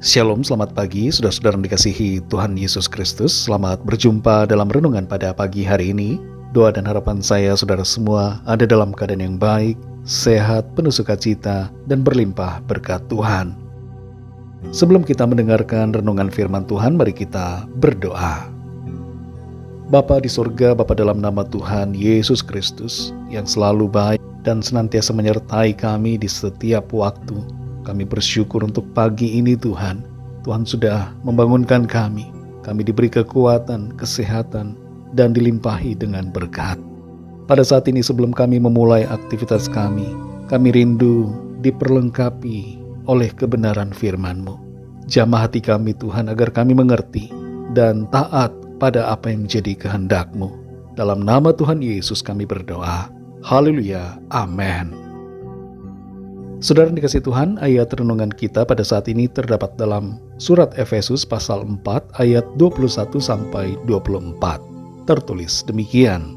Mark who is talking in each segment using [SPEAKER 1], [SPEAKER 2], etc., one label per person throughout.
[SPEAKER 1] Shalom, selamat pagi saudara-saudara yang dikasihi Tuhan Yesus Kristus. Selamat berjumpa dalam renungan pada pagi hari ini. Doa dan harapan saya saudara semua ada dalam keadaan yang baik, sehat, penuh sukacita, dan berlimpah berkat Tuhan. Sebelum kita mendengarkan renungan firman Tuhan, mari kita berdoa. Bapa di surga, Bapa dalam nama Tuhan Yesus Kristus yang selalu baik dan senantiasa menyertai kami di setiap waktu. Kami bersyukur untuk pagi ini Tuhan. Tuhan sudah membangunkan kami. Kami diberi kekuatan, kesehatan, dan dilimpahi dengan berkat. Pada saat ini sebelum kami memulai aktivitas kami rindu diperlengkapi oleh kebenaran firman-Mu. Jamah hati kami Tuhan agar kami mengerti dan taat pada apa yang menjadi kehendak-Mu. Dalam nama Tuhan Yesus kami berdoa. Haleluya. Amin. Saudara yang dikasihi Tuhan, ayat renungan kita pada saat ini terdapat dalam surat Efesus pasal 4 ayat 21-24. Tertulis demikian.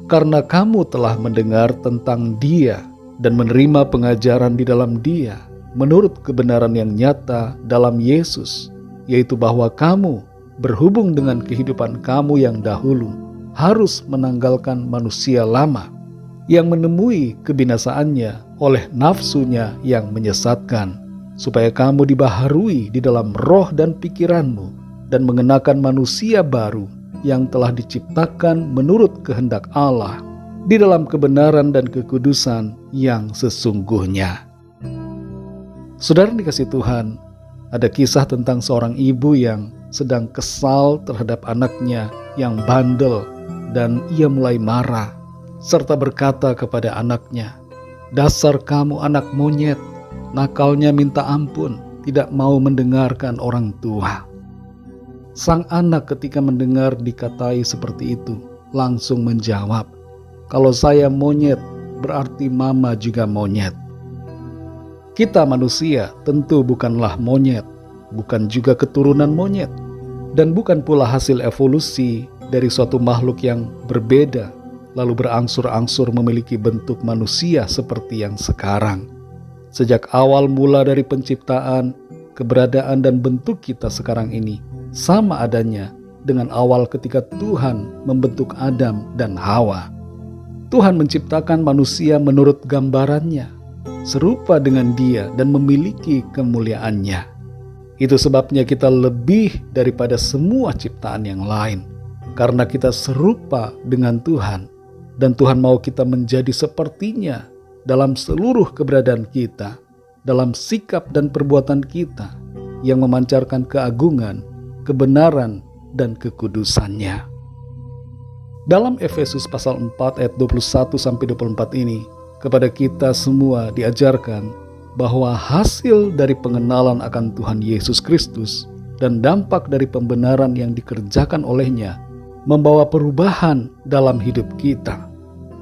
[SPEAKER 1] Karena kamu telah mendengar tentang Dia dan menerima pengajaran di dalam Dia, menurut kebenaran yang nyata dalam Yesus, yaitu bahwa kamu berhubung dengan kehidupan kamu yang dahulu, harus menanggalkan manusia lama, yang menemui kebinasaannya oleh nafsunya yang menyesatkan, supaya kamu dibaharui di dalam roh dan pikiranmu, dan mengenakan manusia baru yang telah diciptakan menurut kehendak Allah, di dalam kebenaran dan kekudusan yang sesungguhnya. Saudara dikasihi Tuhan, ada kisah tentang seorang ibu yang sedang kesal terhadap anaknya yang bandel, dan ia mulai marah serta berkata kepada anaknya, "Dasar kamu anak monyet, nakalnya minta ampun, tidak mau mendengarkan orang tua." Sang anak ketika mendengar dikatai seperti itu, langsung menjawab, "Kalau saya monyet, berarti mama juga monyet." Kita manusia tentu bukanlah monyet, bukan juga keturunan monyet, dan bukan pula hasil evolusi dari suatu makhluk yang berbeda, lalu berangsur-angsur memiliki bentuk manusia seperti yang sekarang. Sejak awal mula dari penciptaan, keberadaan dan bentuk kita sekarang ini sama adanya dengan awal ketika Tuhan membentuk Adam dan Hawa. Tuhan menciptakan manusia menurut gambarannya, serupa dengan Dia dan memiliki kemuliaannya. Itu sebabnya kita lebih daripada semua ciptaan yang lain, karena kita serupa dengan Tuhan. Dan Tuhan mau kita menjadi sepertinya dalam seluruh keberadaan kita, dalam sikap dan perbuatan kita yang memancarkan keagungan, kebenaran, dan kekudusannya. Dalam Efesus pasal 4 ayat 21-24 ini, kepada kita semua diajarkan bahwa hasil dari pengenalan akan Tuhan Yesus Kristus dan dampak dari pembenaran yang dikerjakan olehnya membawa perubahan dalam hidup kita.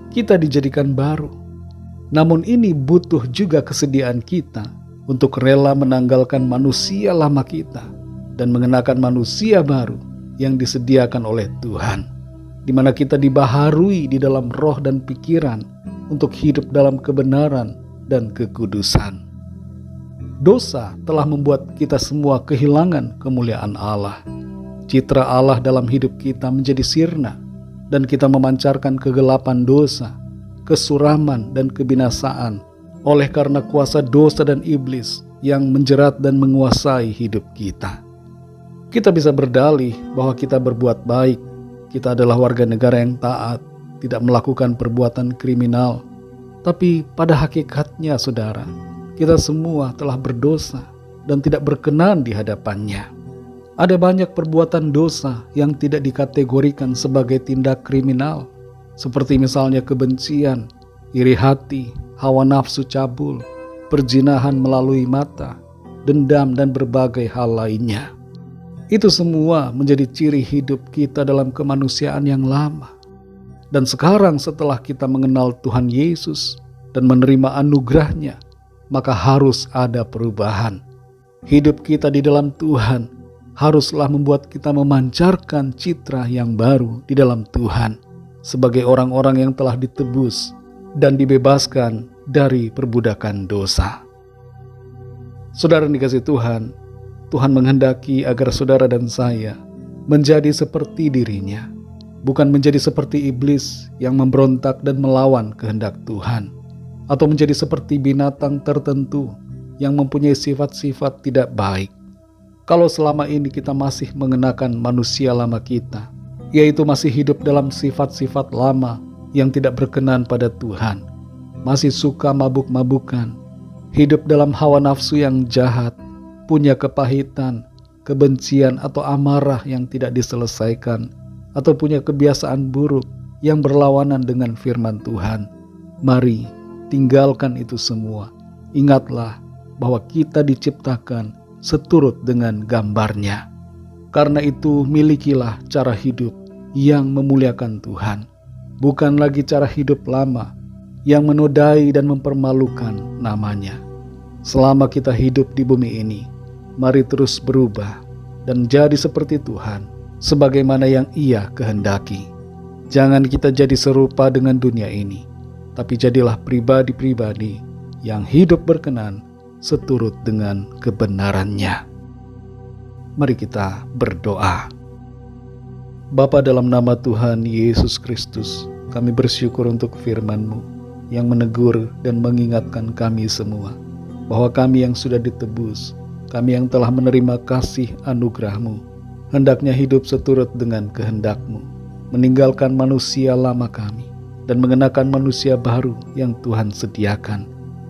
[SPEAKER 1] Kita dijadikan baru. Namun ini butuh juga kesediaan kita untuk rela menanggalkan manusia lama kita dan mengenakan manusia baru yang disediakan oleh Tuhan, di mana kita dibaharui di dalam roh dan pikiran untuk hidup dalam kebenaran dan kekudusan. Dosa telah membuat kita semua kehilangan kemuliaan Allah. Citra Allah dalam hidup kita menjadi sirna, dan kita memancarkan kegelapan dosa, kesuraman, dan kebinasaan oleh karena kuasa dosa dan iblis yang menjerat dan menguasai hidup kita. Kita bisa berdalih bahwa kita berbuat baik, kita adalah warga negara yang taat, tidak melakukan perbuatan kriminal. Tapi pada hakikatnya saudara, kita semua telah berdosa dan tidak berkenan di hadapannya. Ada banyak perbuatan dosa yang tidak dikategorikan sebagai tindak kriminal, seperti misalnya kebencian, iri hati, hawa nafsu cabul, perzinahan melalui mata, dendam, dan berbagai hal lainnya. Itu semua menjadi ciri hidup kita dalam kemanusiaan yang lama. Dan sekarang setelah kita mengenal Tuhan Yesus dan menerima anugerahnya, maka harus ada perubahan. Hidup kita di dalam Tuhan haruslah membuat kita memancarkan citra yang baru di dalam Tuhan sebagai orang-orang yang telah ditebus dan dibebaskan dari perbudakan dosa. Saudara yang dikasihi Tuhan, Tuhan menghendaki agar saudara dan saya menjadi seperti dirinya, bukan menjadi seperti iblis yang memberontak dan melawan kehendak Tuhan, atau menjadi seperti binatang tertentu yang mempunyai sifat-sifat tidak baik. Kalau selama ini kita masih mengenakan manusia lama kita, yaitu masih hidup dalam sifat-sifat lama yang tidak berkenan pada Tuhan, masih suka mabuk-mabukan, hidup dalam hawa nafsu yang jahat, punya kepahitan, kebencian atau amarah yang tidak diselesaikan, atau punya kebiasaan buruk yang berlawanan dengan firman Tuhan, mari tinggalkan itu semua. Ingatlah bahwa kita diciptakan seturut dengan gambarnya. Karena itu milikilah cara hidup yang memuliakan Tuhan, bukan lagi cara hidup lama yang menodai dan mempermalukan namanya. Selama kita hidup di bumi ini, mari terus berubah dan jadi seperti Tuhan, sebagaimana yang Ia kehendaki. Jangan kita jadi serupa dengan dunia ini, tapi jadilah pribadi-pribadi yang hidup berkenan seturut dengan kebenarannya. Mari kita berdoa. Bapa, dalam nama Tuhan Yesus Kristus, kami bersyukur untuk firman-Mu yang menegur dan mengingatkan kami semua bahwa kami yang sudah ditebus, kami yang telah menerima kasih anugerah-Mu, hendaknya hidup seturut dengan kehendak-Mu, meninggalkan manusia lama kami dan mengenakan manusia baru yang Tuhan sediakan,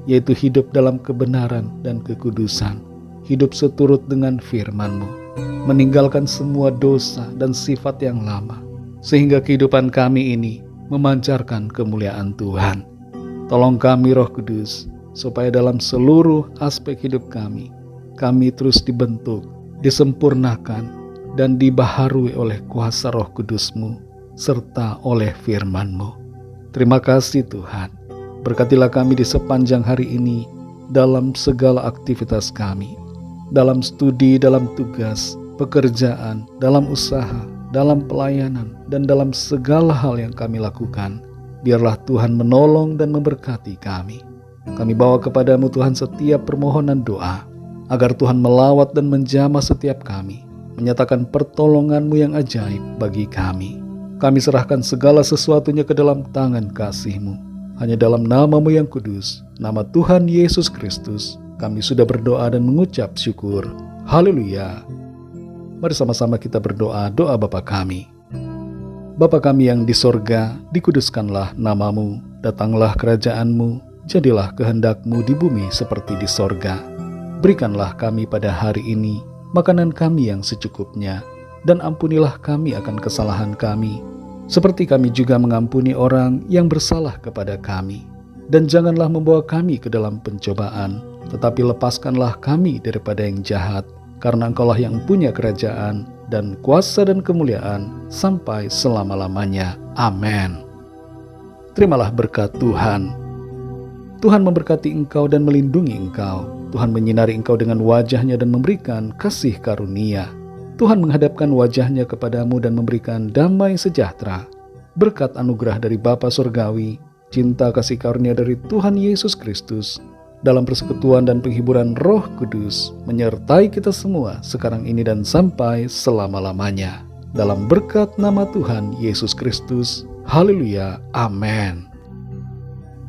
[SPEAKER 1] yaitu hidup dalam kebenaran dan kekudusan, hidup seturut dengan firman-Mu, meninggalkan semua dosa dan sifat yang lama, sehingga kehidupan kami ini memancarkan kemuliaan Tuhan. Tolong kami Roh Kudus, supaya dalam seluruh aspek hidup kami terus dibentuk, disempurnakan, dan dibaharui oleh kuasa Roh Kudus-Mu, serta oleh firman-Mu. Terima kasih Tuhan. Berkatilah kami di sepanjang hari ini dalam segala aktivitas kami, dalam studi, dalam tugas, pekerjaan, dalam usaha, dalam pelayanan, dan dalam segala hal yang kami lakukan. Biarlah Tuhan menolong dan memberkati kami. Kami bawa kepadamu Tuhan setiap permohonan doa, agar Tuhan melawat dan menjamah setiap kami, menyatakan pertolongan-Mu yang ajaib bagi kami. Kami serahkan segala sesuatunya ke dalam tangan kasih-Mu. Hanya dalam nama-Mu yang kudus, nama Tuhan Yesus Kristus, kami sudah berdoa dan mengucap syukur. Haleluya. Mari sama-sama kita berdoa doa Bapa kami. Bapa kami yang di sorga, dikuduskanlah nama-Mu, datanglah kerajaan-Mu, jadilah kehendak-Mu di bumi seperti di sorga. Berikanlah kami pada hari ini makanan kami yang secukupnya, dan ampunilah kami akan kesalahan kami, seperti kami juga mengampuni orang yang bersalah kepada kami. Dan janganlah membawa kami ke dalam pencobaan, tetapi lepaskanlah kami daripada yang jahat, karena Engkaulah yang punya kerajaan dan kuasa dan kemuliaan sampai selama-lamanya. Amin. Terimalah berkat Tuhan. Tuhan memberkati engkau dan melindungi engkau. Tuhan menyinari engkau dengan wajah-Nya dan memberikan kasih karunia. Tuhan menghadapkan wajah-Nya kepadamu dan memberikan damai sejahtera. Berkat anugerah dari Bapa Surgawi, cinta kasih karunia dari Tuhan Yesus Kristus, dalam persekutuan dan penghiburan Roh Kudus, menyertai kita semua sekarang ini dan sampai selama-lamanya. Dalam berkat nama Tuhan Yesus Kristus. Haleluya. Amin.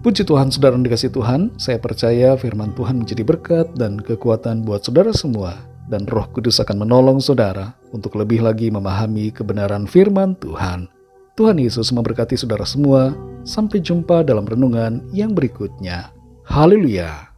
[SPEAKER 1] Puji Tuhan, saudara yang dikasihi Tuhan, saya percaya firman Tuhan menjadi berkat dan kekuatan buat saudara semua. Dan Roh Kudus akan menolong saudara untuk lebih lagi memahami kebenaran firman Tuhan. Tuhan Yesus memberkati saudara semua. Sampai jumpa dalam renungan yang berikutnya. Haleluya.